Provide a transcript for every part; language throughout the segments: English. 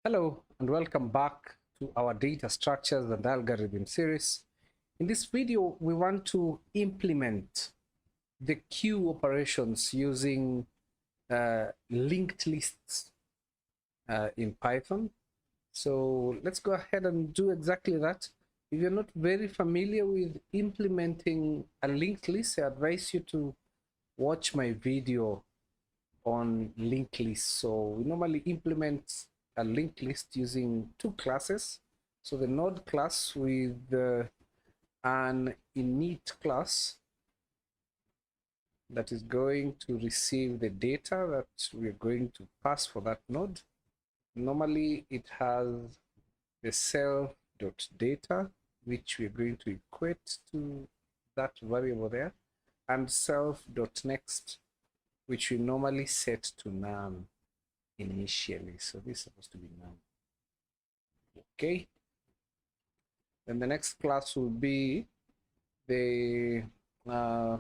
Hello and welcome back to our data structures and algorithm series. In this video, we want to implement the queue operations using linked lists in Python. So let's go ahead and do exactly that. If you're not very familiar with implementing a linked list, I advise you to watch my video on linked lists. So we normally implement a linked list using two classes. So the node class with an init class that is going to receive the data that we're going to pass for that node. Normally it has the self.data, which we're going to equate to that variable there, and self.next, which we normally set to none initially. So this is supposed to be none. Okay. Then the next class will be the the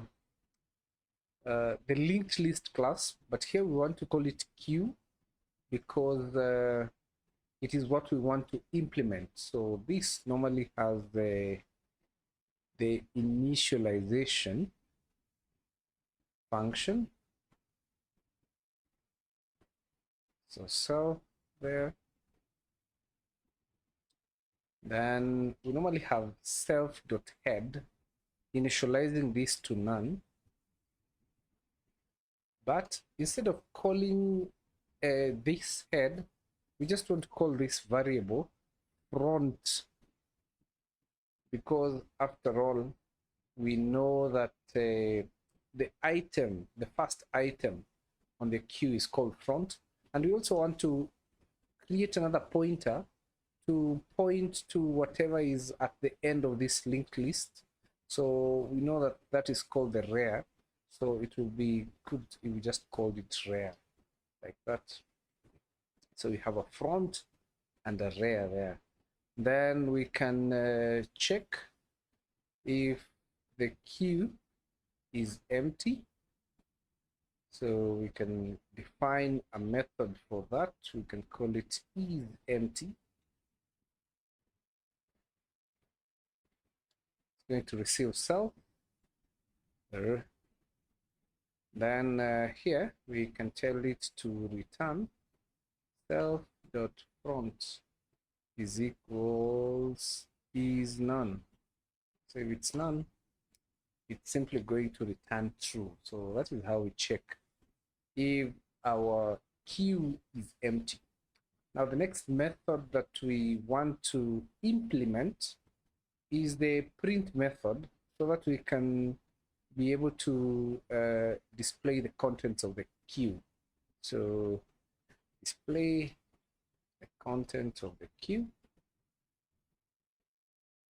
linked list class, but here we want to call it queue because it is what we want to implement. So this normally has the initialization function. So self there. Then we normally have self.head initializing this to none. But instead of calling this head, we just want to call this variable front, because after all, we know that the first item on the queue is called front. And we also want to create another pointer to point to whatever is at the end of this linked list. So we know that that is called the rear. So it will be good if we just called it rear like that. So we have a front and a rear there. Then we can check if the queue is empty. So we can define a method for that. We can call it isEmpty. It's going to receive self. Then here we can tell it to return self.front is equals is none. So if it's none, it's simply going to return true. So that is how we check if our queue is empty. Now the next method that we want to implement is the print method, so that we can be able to display the contents of the queue. So display the content of the queue.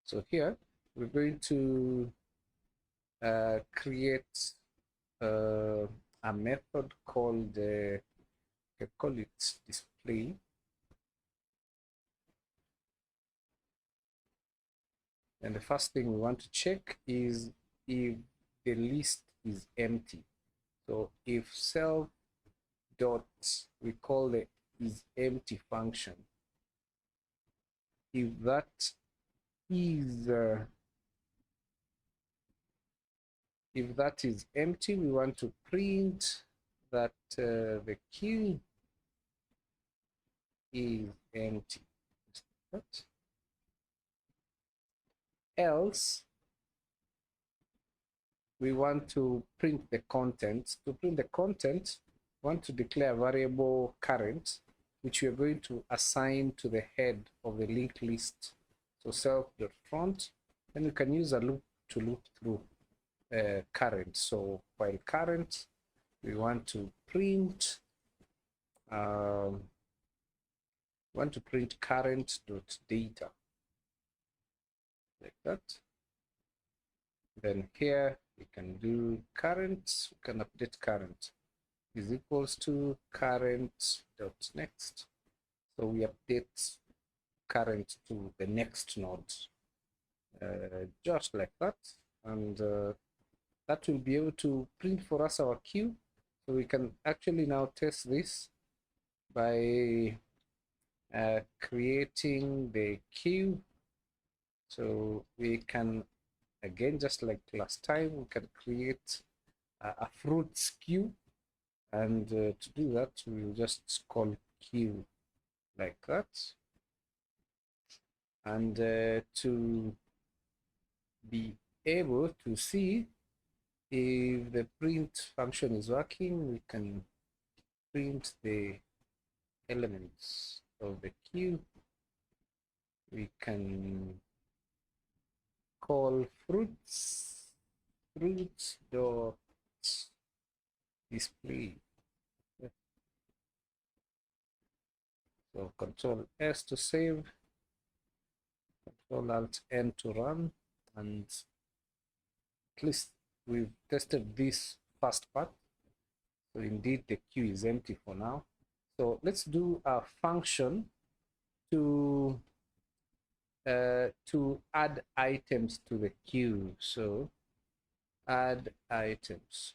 So here we're going to create a method called call it display. And the first thing we want to check is if the list is empty. So if self dot, we call the is empty function, if that is empty, we want to print that the queue is empty. Else we want to print the content. To print the content, we want to declare a variable current, which we are going to assign to the head of the linked list. So self.front, then we can use a loop to loop through current. So while current, we want to print current.data like that. Then here we can do current, we can update current is equals to current.next. So we update current to the next node, just like that. And that will be able to print for us our queue. So we can actually now test this by creating the queue. So we can, again, just like last time, we can create a fruits queue, and to do that we'll just call queue like that, and to be able to see if the print function is working, we can print the elements of the queue. We can call fruits dot display. So Control S to save, Control Alt N to run, and at least we've tested this first part. So indeed the queue is empty for now. So let's do a function to add items to the queue. So add items.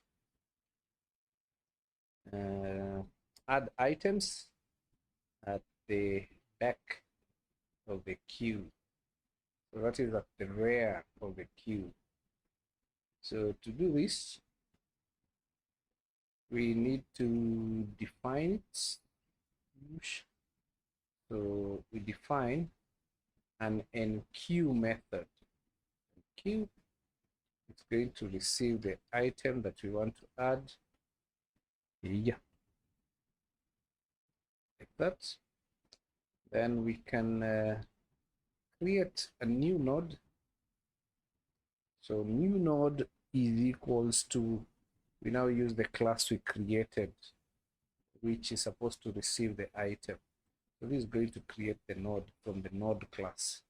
Add items at the back of the queue. So that is at the rear of the queue. So to do this, we need to define it. So we define an enqueue method. Enqueue, it's going to receive the item that we want to add. Yeah, like that. Then we can create a new node. So new node is equals to, we now use the class we created, which is supposed to receive the item. So this is going to create the node from the node class.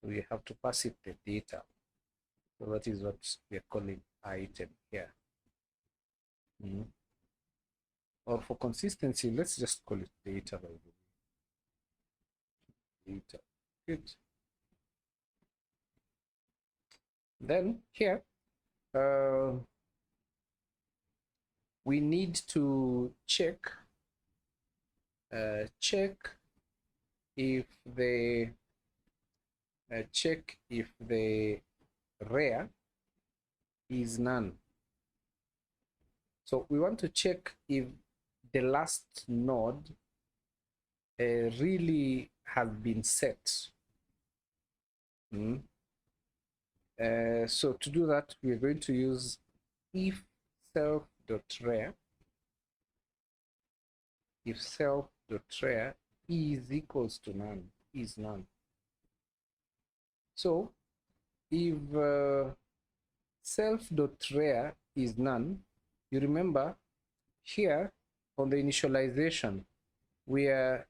So we have to pass it the data. So that is what we are calling item here. Or for consistency, let's just call it data by the way. Data. Good. Then here, we need to check if the rear is none. So we want to check if the last node really has been set. So to do that, we are going to use if self.rear. If self.rear is equals to none, is none. So if self.rear is none, you remember here on the initialization, we are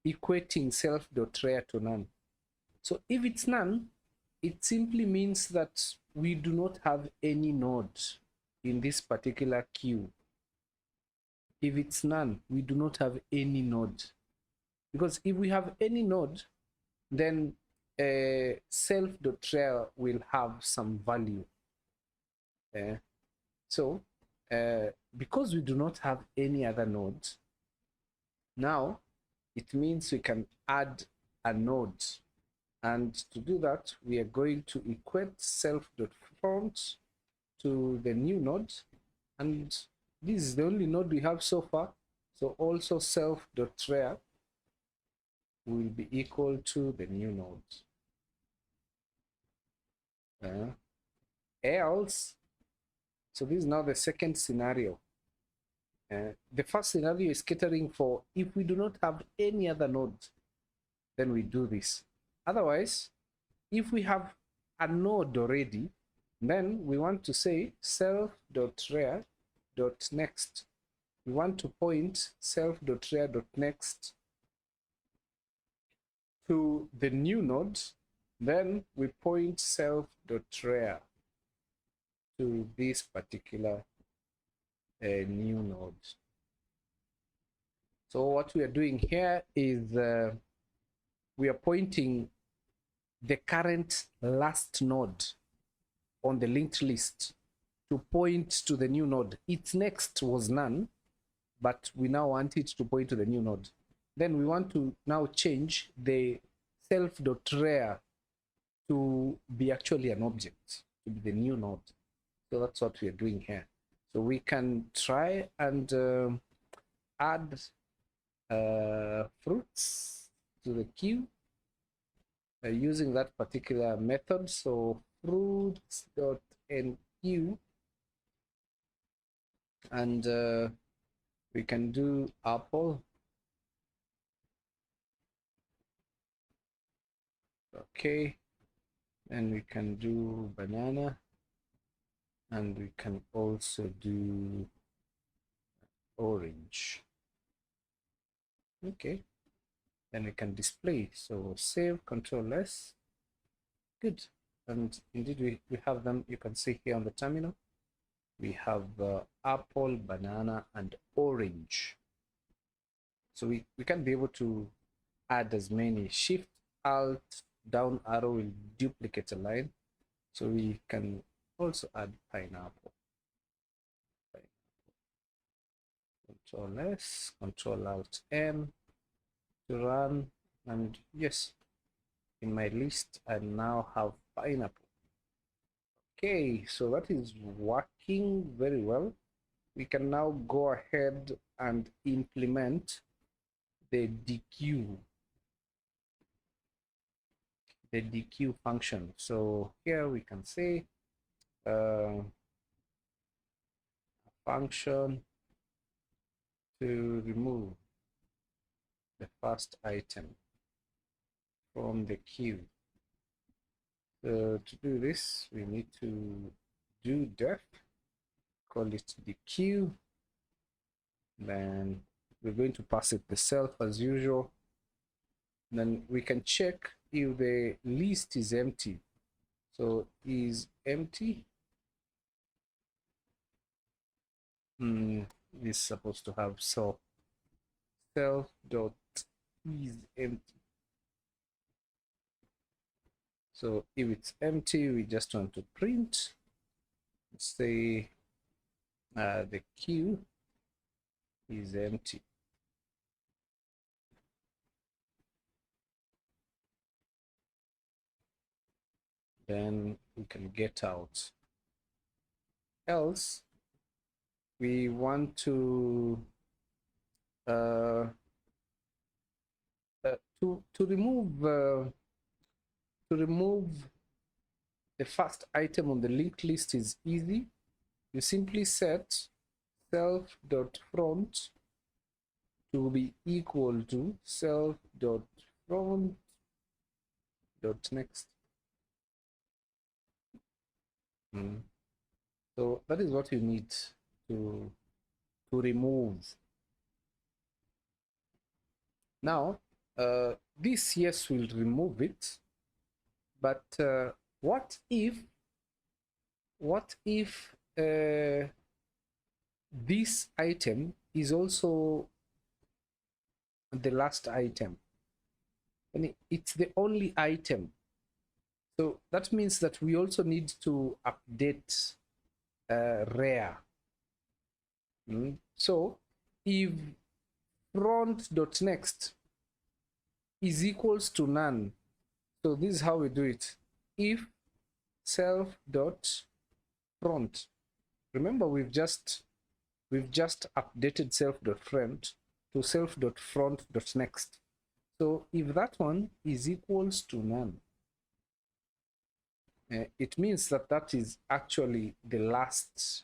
equating self.rear to none. So if it's none, it simply means that we do not have any node in this particular queue. If it's none, we do not have any node. Because if we have any node, then self.rear will have some value. So because we do not have any other nodes, now it means we can add a node. And to do that, we are going to equate self.front to the new node. And this is the only node we have so far. So also self.rear will be equal to the new node. Else, so this is now the second scenario. The first scenario is catering for if we do not have any other nodes, then we do this. Otherwise, if we have a node already, then we want to say self.rear.next. We want to point self.rear.next to the new node. Then we point self.rear to this particular new node. So what we are doing here is we are pointing the current last node on the linked list to point to the new node. Its next was none, but we now want it to point to the new node. Then we want to now change the self.rear to be actually an object, to be the new node. So that's what we are doing here. So we can try and add fruits to the queue using that particular method. So fruits.enqueue, and we can do apple. Okay, and we can do banana, and we can also do orange. Okay, then we can display. So save, Control S. Good. And indeed we have them. You can see here on the terminal we have apple, banana, and orange. So we can be able to add as many. Shift Alt down arrow will duplicate a line, so we can also add pineapple. Control S, Control Alt N to run, and yes, in my list I now have pineapple. Okay, so that is working very well. We can now go ahead and implement the dequeue function. So here we can say a function to remove the first item from the queue. So to do this, we need to do def, call it dequeue, then we're going to pass it the self as usual. Then we can check if the list is empty. So is empty is supposed to have self dot is empty. So if it's empty, we just want to print, say the queue is empty. Then we can get out. Else we want to remove the first item on the linked list is easy. You simply set self.front to be equal to self.front.next. So that is what you need to remove. Now this, yes, will remove it, but what if this item is also the last item and it's the only item? So that means that we also need to update rare. So if front.next is equals to none, so this is how we do it. If self.front, remember we've just updated self.front to self.front.next. So if that one is equals to none, it means that that is actually the last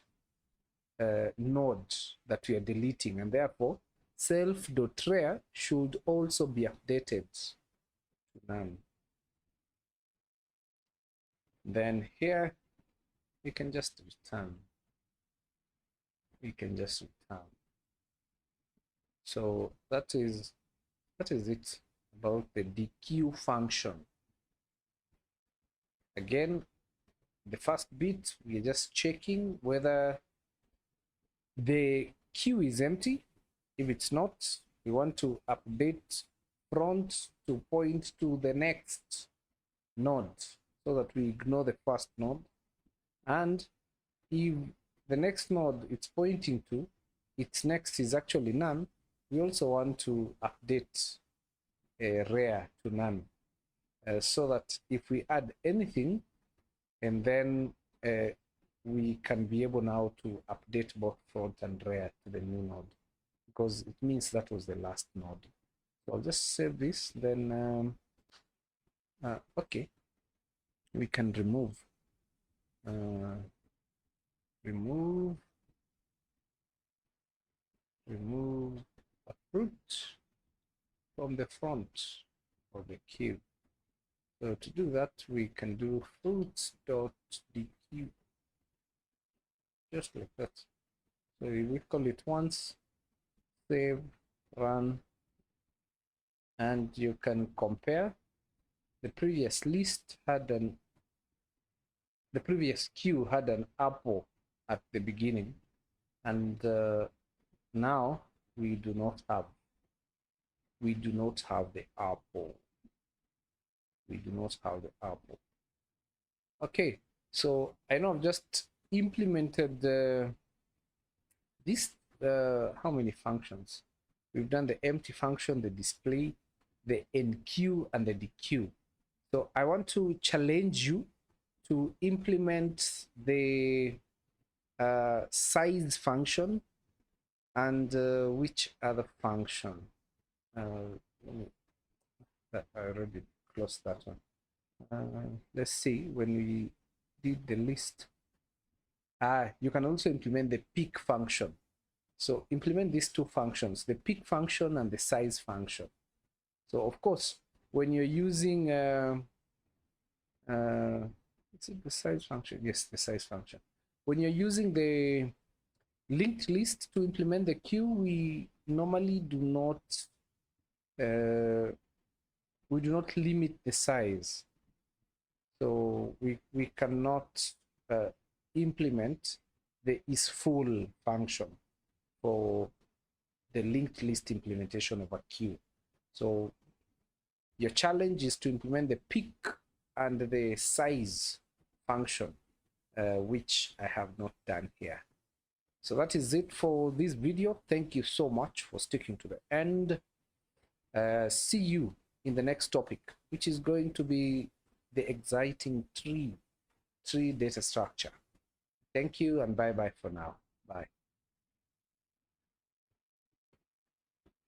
node that we are deleting, and therefore self.rear should also be updated to none. Then here we can just return. So that is it about the dequeue function. Again, the first bit, we're just checking whether the queue is empty. If it's not, we want to update front to point to the next node so that we ignore the first node. And if the next node it's pointing to, its next is actually none, we also want to update rare to none, so that if we add anything, and then we can be able now to update both front and rear to the new node, because it means that was the last node. So I'll just save this, then okay, we can remove a fruit from the front of the queue. So to do that, we can do fruits.dequeue, just like that. So we call it once, save, run, and you can compare. The previous list had the previous queue had an apple at the beginning, and now we do not have the apple. We do not have the apple. Okay, so I know I've just implemented this how many functions? We've done the empty function, the display, the enqueue, and the dequeue. So I want to challenge you to implement the size function, and which other function? I already closed that one. Let's see, when we did the list, you can also implement the pick function. So implement these two functions, the pick function and the size function. So of course, when you're using is it the size function? Yes, the size function. When you're using the linked list to implement the queue, we normally do not limit the size. So we cannot implement the isFull function for the linked list implementation of a queue. So your challenge is to implement the pick and the size function, which I have not done here. So that is it for this video. Thank you so much for sticking to the end. See you in the next topic, which is going to be the exciting tree data structure. Thank you, and bye bye for now. Bye.